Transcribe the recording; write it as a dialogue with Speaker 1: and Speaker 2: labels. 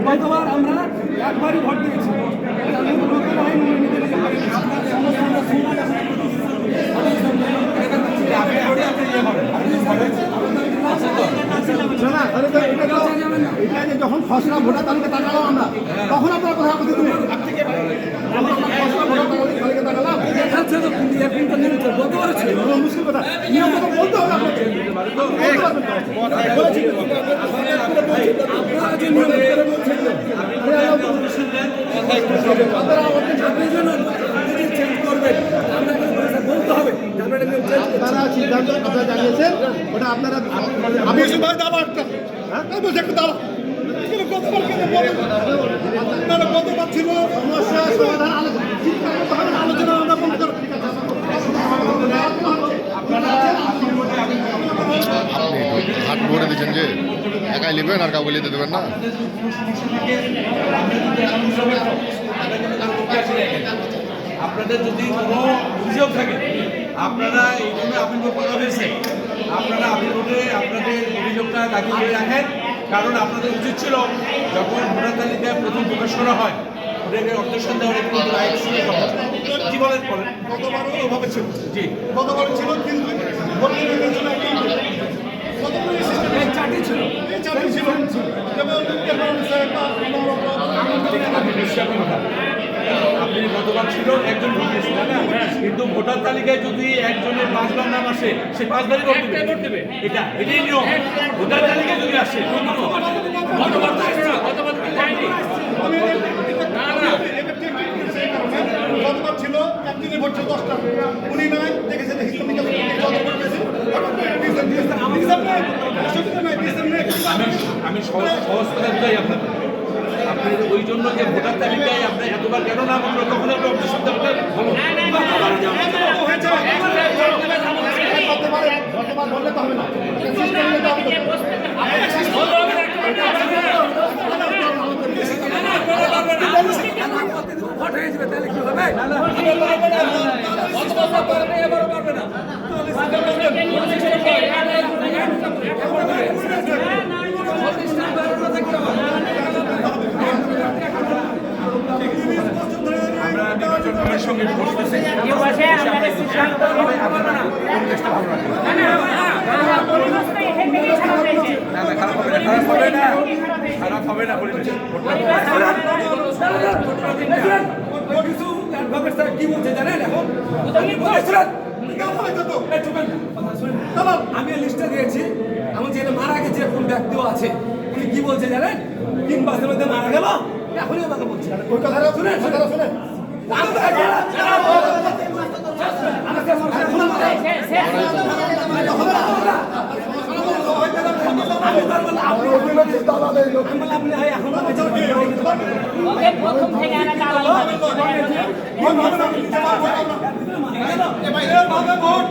Speaker 1: গতবার আমরা একবারই ভোট দিয়েছি। যখন খসড়া ভোটার তালিকা তাকালাম আমরা, তখন আপনারা কোথায় আপত্তি দেবেন? মুশকিল কথা, নিয়ম কথা বলতে হবে আপনাকে। তারা সিদ্ধান্তের কথা জানিয়েছেন, ওটা আপনারা কতবার ছিল সমস্যা সমাধান আলোচনা আমরা বলতে
Speaker 2: হাত ভরে দিচ্ছেন যে একাই নেবেন আর কাউকে নিতে দেবেন না।
Speaker 3: আপনাদের যদি কোনো অভিযোগ থাকে আপনারা এই জন্য আপিল করা হয়েছে, আপনারা আপিল করে আপনাদের অভিযোগটা দাখিল করে রাখেন। কারণ আপনাদের উচিত ছিল যখন ভোটার তালিকায় প্রথম প্রকাশ করা হয় ওটাকে অবজেকশন দেওয়ার একটু রাইট ছিল। কি বলেন বলেন?
Speaker 4: গতবারও ওভাবে ছিল,
Speaker 3: জি
Speaker 4: গতবার ছিল, কিন্তু
Speaker 1: চারটি ছিল,
Speaker 3: আপনি গতবার ছিল একজন ভোট দিয়েছিলেন না, কিন্তু ভোটার তালিকায় যদি একজনের 5 বার নাম আসে সে 5 বারই ভোট দেবে। এটাই নিয়ম। ভোটার তালিকায় যদি আসে
Speaker 4: গতবার ছিল একজনের ভোট ছিল 10টা, উনি নাই দেখেছেন
Speaker 3: আমি সহজ কথা বুঝাই আপনাকে। আপনি ওই জন্য যে ভোটার তালিকায় আপনি এতবার কেন নাম আমরা তখন আপনি অবজেকশন দেওয়াটা ভালো।
Speaker 1: ভোট হয়ে যাবে, তাহলে কি হবে?
Speaker 3: আমরা নির্বাচন করার সঙ্গে বসতেছি, খারাপ হবে না পরিবেশ।
Speaker 1: কি বলছে জানেন? এখন আমি লিস্টটা দিয়েছি, এমন যে মারা গেছে কোন ব্যক্তিও আছে, উনি কি বলছে জানেন? 3 মাসের মধ্যে মারা গেল, এখনই আমাকে বলছে। ওই কথাটা শুনেন, শুনেন প্রথম থেকে
Speaker 4: ভোট হবে না, নিচে ভোট হবে না।
Speaker 1: এর ভিতরে মারা গেল।
Speaker 4: এবার এর ভাবে ভোট